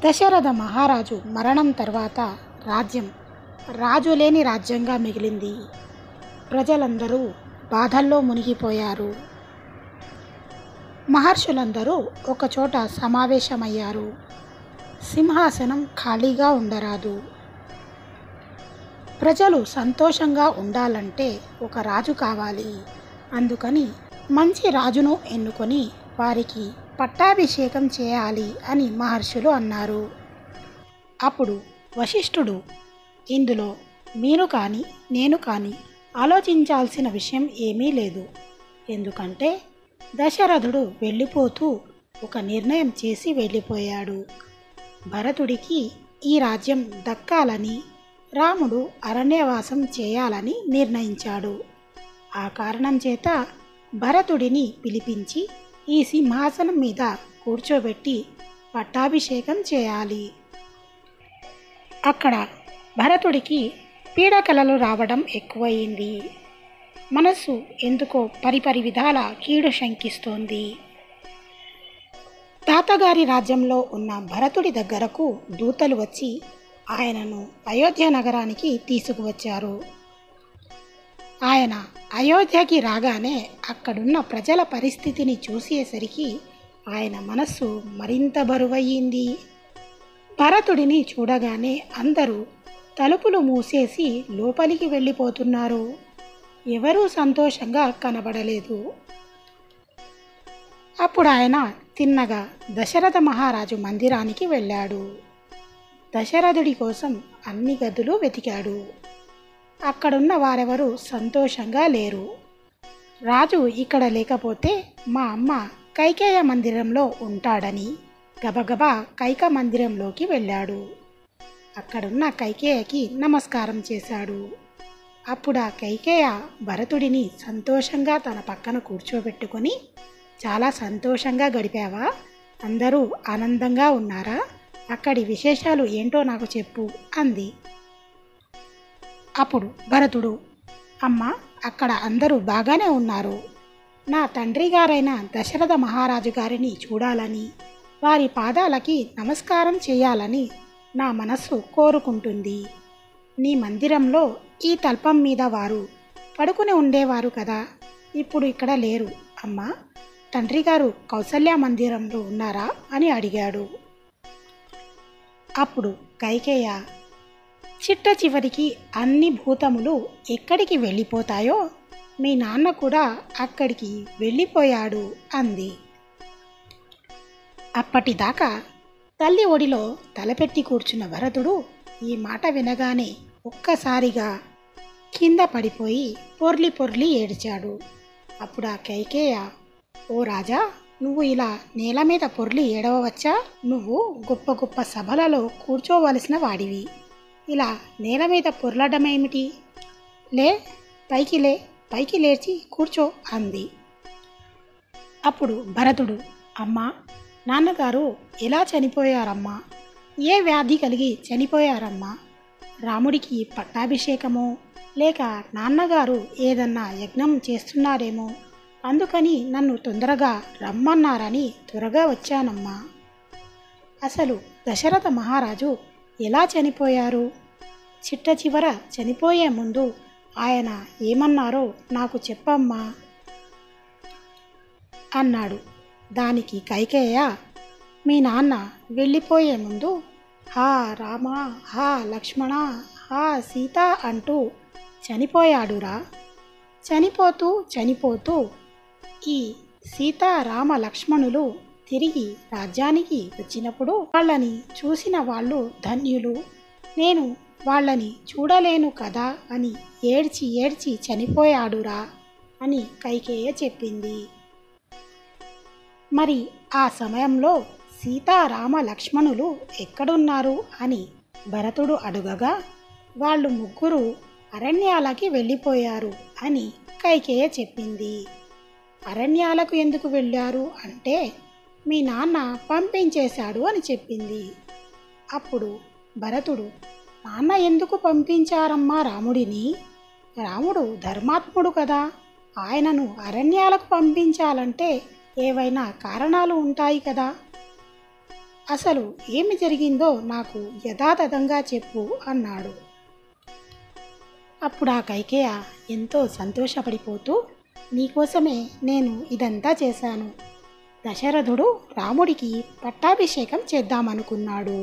దశరథ మహారాజు మరణం తర్వాత రాజ్యం రాజులేని రాజ్యంగా మిగిలింది. ప్రజలందరూ బాధల్లో మునిగిపోయారు. మహర్షులందరూ ఒకచోట సమావేశమయ్యారు. సింహాసనం ఖాళీగా ఉండరాదు. ప్రజలు సంతోషంగా ఉండాలంటే ఒక రాజు కావాలి. అందుకని మంచి రాజును ఎన్నుకొని వారికి పట్టాభిషేకం చేయాలి అని మహర్షులు అన్నారు. అప్పుడు వశిష్ఠుడు, ఇందులో మీరు కానీ నేను కానీ ఆలోచించాల్సిన విషయం ఏమీ లేదు. ఎందుకంటే దశరథుడు వెళ్ళిపోతూ ఒక నిర్ణయం చేసి వెళ్ళిపోయాడు. భరతుడికి ఈ రాజ్యం దక్కాలని, రాముడు అరణ్యవాసం చేయాలని నిర్ణయించాడు. ఆ కారణం చేత భరతుడిని పిలిపించి ఈ సింహాసనం మీద కూర్చోబెట్టి పట్టాభిషేకం చేయాలి. అక్కడ భరతుడికి పీడకలలు రావడం ఎక్కువయింది. మనస్సు ఎందుకో పరిపరి విధాల కీడు శంకిస్తోంది. తాతగారి రాజ్యంలో ఉన్న భరతుడి దగ్గరకు దూతలు వచ్చి ఆయనను అయోధ్య నగరానికి తీసుకువచ్చారు. ఆయన అయోధ్యకి రాగానే అక్కడున్న ప్రజల పరిస్థితిని చూసేసరికి ఆయన మనస్సు మరింత బరువయ్యింది. భరతుడిని చూడగానే అందరూ తలుపులు మూసేసి లోపలికి వెళ్ళిపోతున్నారు. ఎవరూ సంతోషంగా కనబడలేదు. అప్పుడు ఆయన తిన్నగా దశరథ మహారాజు మందిరానికి వెళ్ళాడు. దశరథుడి కోసం అన్ని గదులు వెతికాడు. అక్కడున్న వారెవరూ సంతోషంగా లేరు. రాజు ఇక్కడ లేకపోతే మా అమ్మ కైకేయ మందిరంలో ఉంటాడని గబగబా కైక మందిరంలోకి వెళ్ళాడు. అక్కడున్న కైకేయకి నమస్కారం చేశాడు. అప్పుడు ఆ కైకేయ భరతుడిని సంతోషంగా తన పక్కన కూర్చోబెట్టుకొని, చాలా సంతోషంగా గడిపావా? అందరూ ఆనందంగా ఉన్నారా? అక్కడి విశేషాలు ఏంటో నాకు చెప్పు అంది. అప్పుడు భరతుడు, అమ్మ, అక్కడ అందరూ బాగానే ఉన్నారు. నా తండ్రి గారైన దశరథ మహారాజు గారిని చూడాలని, వారి పాదాలకి నమస్కారం చేయాలని నా మనస్సు కోరుకుంటుంది. నీ మందిరంలో ఈ తల్పం మీద వారు పడుకుని ఉండేవారు కదా, ఇప్పుడు ఇక్కడ లేరు. అమ్మా, తండ్రి గారు కౌసల్య మందిరంలో ఉన్నారా అని అడిగాడు. అప్పుడు కైకేయ, చిట్ట చివరికి అన్ని భూతములు ఎక్కడికి వెళ్ళిపోతాయో మీ నాన్న కూడా అక్కడికి వెళ్ళిపోయాడు అంది. అప్పటిదాకా తల్లి ఒడిలో తలపెట్టి కూర్చున్న భరతుడు ఈ మాట వినగానే ఒక్కసారిగా కింద పడిపోయి పొర్లి పొర్లి ఏడ్చాడు. అప్పుడు ఆ కైకేయ, ఓ రాజా, నువ్వు ఇలా నేల మీద పొర్లి ఏడవవచ్చా? నువ్వు గొప్ప గొప్ప సభలలో కూర్చోవలసిన వాడివి. ఇలా నేల మీద పొర్లడమేమిటి? లే, పైకి లేచి కూర్చో అంది. అప్పుడు భరతుడు, అమ్మా, నాన్నగారు ఎలా చనిపోయారమ్మా? ఏ వ్యాధి కలిగి చనిపోయారమ్మా? రాముడికి పట్టాభిషేకమో లేక నాన్నగారు ఏదన్నా యజ్ఞం చేస్తున్నారేమో, అందుకని నన్ను తొందరగా రమ్మన్నారని త్వరగా వచ్చానమ్మా. అసలు దశరథ మహారాజు ఎలా చనిపోయారు? చిట్ట చివర చనిపోయే ముందు ఆయన ఏమన్నారో నాకు చెప్పమ్మా అన్నాడు. దానికి కైకేయ, మీ నాన్న వెళ్ళిపోయే ముందు హా రామ, హా లక్ష్మణ, హా సీత అంటూ చనిపోయాడురా. చనిపోతూ ఈ సీత రామ లక్ష్మణులు తిరిగి రాజ్యానికి వచ్చినప్పుడు వాళ్ళని చూసిన వాళ్ళు ధన్యులు, నేను వాళ్ళని చూడలేను కదా అని ఏడ్చి ఏడ్చి చనిపోయాడురా అని కైకేయ చెప్పింది. మరి ఆ సమయంలో సీతారామ లక్ష్మణులు ఎక్కడున్నారు అని భరతుడు అడుగగా, వాళ్ళు ముగ్గురు అరణ్యాలకి వెళ్ళిపోయారు అని కైకేయ చెప్పింది. అరణ్యాలకు ఎందుకు వెళ్ళారు అంటే మీ నాన్న పంపించేశాడు అని చెప్పింది. అప్పుడు భరతుడు, నాన్న ఎందుకు పంపించారమ్మా రాముడిని? రాముడు ధర్మాత్ముడు కదా, ఆయనను అరణ్యాలకు పంపించాలంటే ఏవైనా కారణాలు ఉంటాయి కదా. అసలు ఏమి జరిగిందో నాకు యథాతథంగా చెప్పు అన్నాడు. అప్పుడు ఆ కైకేయ ఎంతో సంతోషపడిపోతూ, నీకోసమే నేను ఇదంతా చేశాను. దశరథుడు రాముడికి పట్టాభిషేకం చేద్దామనుకున్నాడు.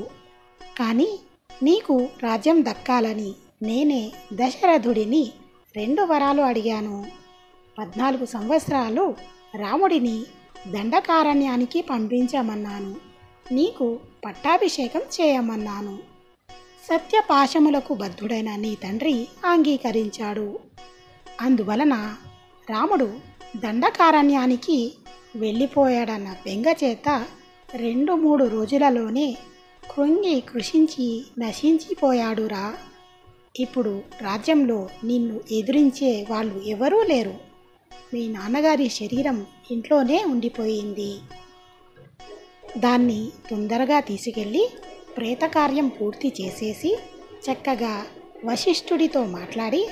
కానీ నీకు రాజ్యం దక్కాలని నేనే దశరథుడిని 2 వరాలు అడిగాను. 14 సంవత్సరాలు రాముడిని దండకారణ్యానికి పంపించమన్నాను. నీకు పట్టాభిషేకం చేయమన్నాను. సత్యపాశములకు బద్ధుడైన నీ తండ్రి అంగీకరించాడు. అందువలన రాముడు దండకారణ్యానికి వెళ్ళిపోయాడన్న బెంగ చేత 2-3 రోజులలోనే కృంగి కృషించి నశించిపోయాడురా. ఇప్పుడు రాజ్యంలో నిన్ను ఎదిరించే వాళ్ళు ఎవరూ లేరు. మీ నాన్నగారి శరీరం ఇంట్లోనే ఉండిపోయింది. దాన్ని తొందరగా తీసుకెళ్ళి ప్రేతకార్యం పూర్తి చేసేసి చక్కగా వశిష్ఠుడితో మాట్లాడి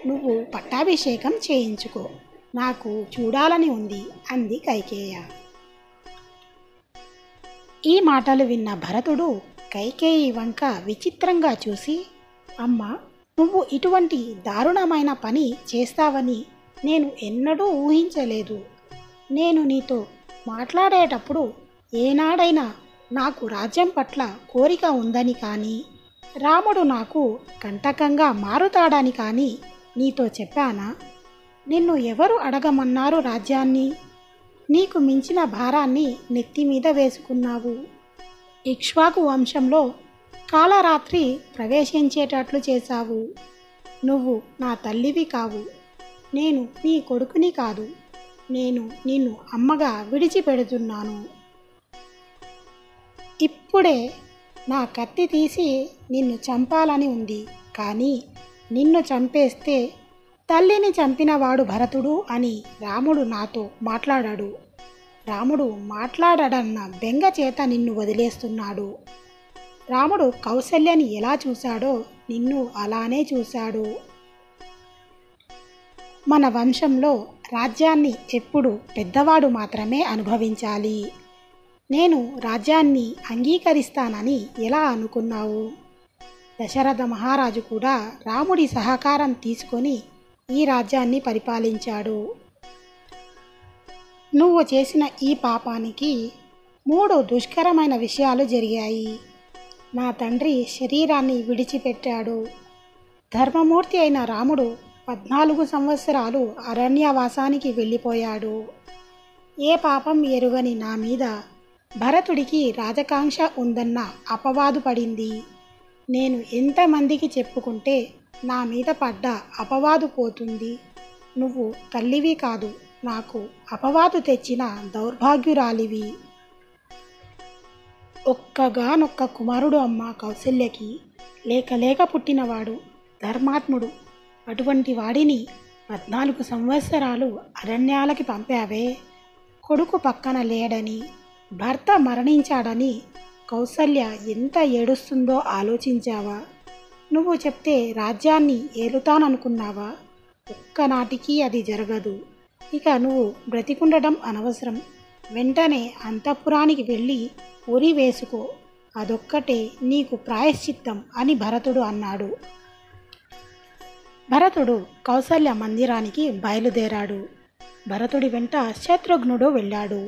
నువ్వు పట్టాభిషేకం చేయించుకో. నాకు చూడాలని ఉంది అంది కైకేయ. ఈ మాటలు విన్న భరతుడు కైకేయి వంక విచిత్రంగా చూసి, అమ్మ, నువ్వు ఇటువంటి దారుణమైన పని చేస్తావని నేను ఎన్నడూ ఊహించలేదు. నేను నీతో మాట్లాడేటప్పుడు ఏనాడైనా నాకు రాజ్యం పట్ల కోరిక ఉందని కానీ, రాముడు నాకు కంటకంగా మారుతాడని కానీ నీతో చెప్పానా? నిన్ను ఎవరు అడగమన్నారు రాజ్యాన్ని? నీకు మించిన భారాన్ని నెత్తి మీద వేసుకున్నావు. ఇక్ష్వాకు వంశంలో కాలరాత్రి ప్రవేశించేటట్లు చేశావు. నువ్వు నా తల్లివి కావు. నేను నీ కొడుకుని కాదు. నేను నిన్ను అమ్మగా విడిచిపెడుతున్నాను. ఇప్పుడే నా కత్తి తీసి నిన్ను చంపాలని ఉంది. కానీ నిన్ను చంపేస్తే తల్లిని చంపినవాడు భరతుడు అని రాముడు నాతో మాట్లాడాడు. రాముడు మాట్లాడడన్న బెంగ చేత నిన్ను వదిలేస్తున్నాడు. రాముడు కౌసల్యని ఎలా చూశాడో నిన్ను అలానే చూశాడు. మన వంశంలో రాజ్యాన్ని ఎప్పుడు పెద్దవాడు మాత్రమే అనుభవించాలి. నేను రాజ్యాన్ని అంగీకరిస్తానని ఎలా అనుకున్నావు? దశరథ మహారాజు కూడా రాముడి సహకారం తీసుకొని ఈ రాజ్యాన్ని పరిపాలించాడు. నువ్వు చేసిన ఈ పాపానికి 3 దుష్కరమైన విషయాలు జరిగాయి. నా తండ్రి శరీరాన్ని విడిచిపెట్టాడు. ధర్మమూర్తి అయిన రాముడు 14 సంవత్సరాలు అరణ్యవాసానికి వెళ్ళిపోయాడు. ఏ పాపం ఎరుగని నా మీద భరతుడికి రాజకాంక్ష ఉందన్న అపవాదు పడింది. నేను ఎంతమందికి చెప్పుకుంటే నా మీద పడ్డ అపవాదు పోతుంది. నువ్వు తల్లివి కాదు, నాకు అపవాదు తెచ్చిన దౌర్భాగ్యురాలివి. ఒక్కగానొక్క కుమారుడు అమ్మ కౌసల్యకి, లేక పుట్టినవాడు, ధర్మాత్ముడు. అటువంటి వాడిని 14 సంవత్సరాలు అరణ్యాలకి పంపావే. కొడుకు పక్కన లేడని, భర్త మరణించాడని కౌసల్య ఎంత ఏడుస్తుందో ఆలోచించావా? నువ్వు చెప్తే రాజ్యాన్ని ఏలుతాననుకున్నావా? ఒక్కనాటికి అది జరగదు. ఇక నువ్వు బ్రతికుండడం అనవసరం. వెంటనే అంతఃపురానికి వెళ్ళి ఉరి వేసుకో. అదొక్కటే నీకు ప్రాయశ్చిత్తం అని భరతుడు అన్నాడు. భరతుడు కౌసల్య మందిరానికి బయలుదేరాడు. భరతుడి వెంట శత్రుఘ్నుడు వెళ్ళాడు.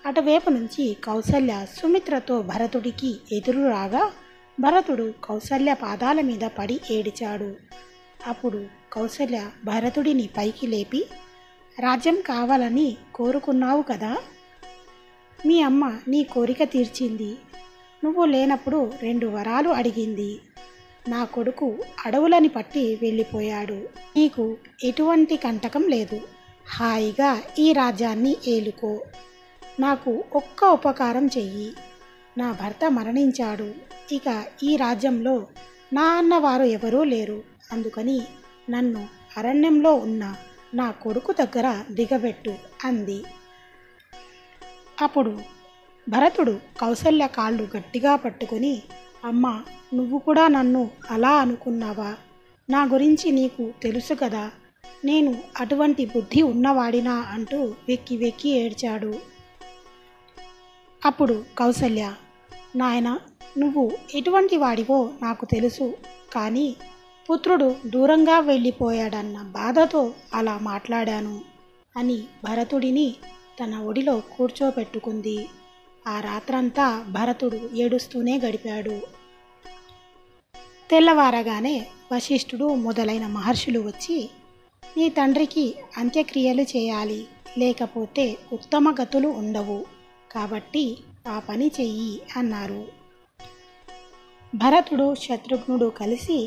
అటువైపు నుంచి కౌసల్య సుమిత్రతో భరతుడికి ఎదురు రాగా భరతుడు కౌసల్య పాదాల మీద పడి ఏడిచాడు. అప్పుడు కౌసల్య భరతుడిని పైకి లేపి, రాజ్యం కావాలని కోరుకున్నావు కదా, మీ అమ్మ నీ కోరిక తీర్చింది. నువ్వు లేనప్పుడు 2 వరాలు అడిగింది. నా కొడుకు అడవులని పట్టి వెళ్ళిపోయాడు. నీకు ఎటువంటి కంటకం లేదు. హాయిగా ఈ రాజ్యాన్ని ఏలుకో. నాకు ఒక్క ఉపకారం చెయ్యి. నా భర్త మరణించాడు. ఇక ఈ రాజ్యంలో నా అన్నవారు ఎవరూ లేరు. అందుకని నన్ను అరణ్యంలో ఉన్న నా కొడుకు దగ్గర దిగబెట్టు అంది. అప్పుడు భరతుడు కౌసల్య కాళ్ళు గట్టిగా పట్టుకొని, అమ్మ, నువ్వు కూడా నన్ను అలా అనుకున్నావా? నా గురించి నీకు తెలుసు కదా, నేను అటువంటి బుద్ధి ఉన్నవాడినా అంటూ వెక్కి వెక్కి ఏడ్చాడు. అప్పుడు కౌసల్య, నాయనా, నువ్వు ఎటువంటి వాడివో నాకు తెలుసు, కానీ పుత్రుడు దూరంగా వెళ్ళిపోయాడన్న బాధతో అలా మాట్లాడాను అని భరతుడిని తన ఒడిలో కూర్చోపెట్టుకుంది. ఆ రాత్రంతా భరతుడు ఏడుస్తూనే గడిపాడు. తెల్లవారగానే వశిష్ఠుడు మొదలైన మహర్షులు వచ్చి, నీ తండ్రికి అంత్యక్రియలు చేయాలి, లేకపోతే ఉత్తమ గతులు ఉండవు, కాబట్టి ఆ పని చెయ్యి అన్నారు. భరతుడు శత్రుఘ్నుడు కలిసి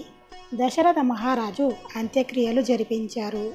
దశరథ మహారాజు అంత్యక్రియలు జరిపించారు.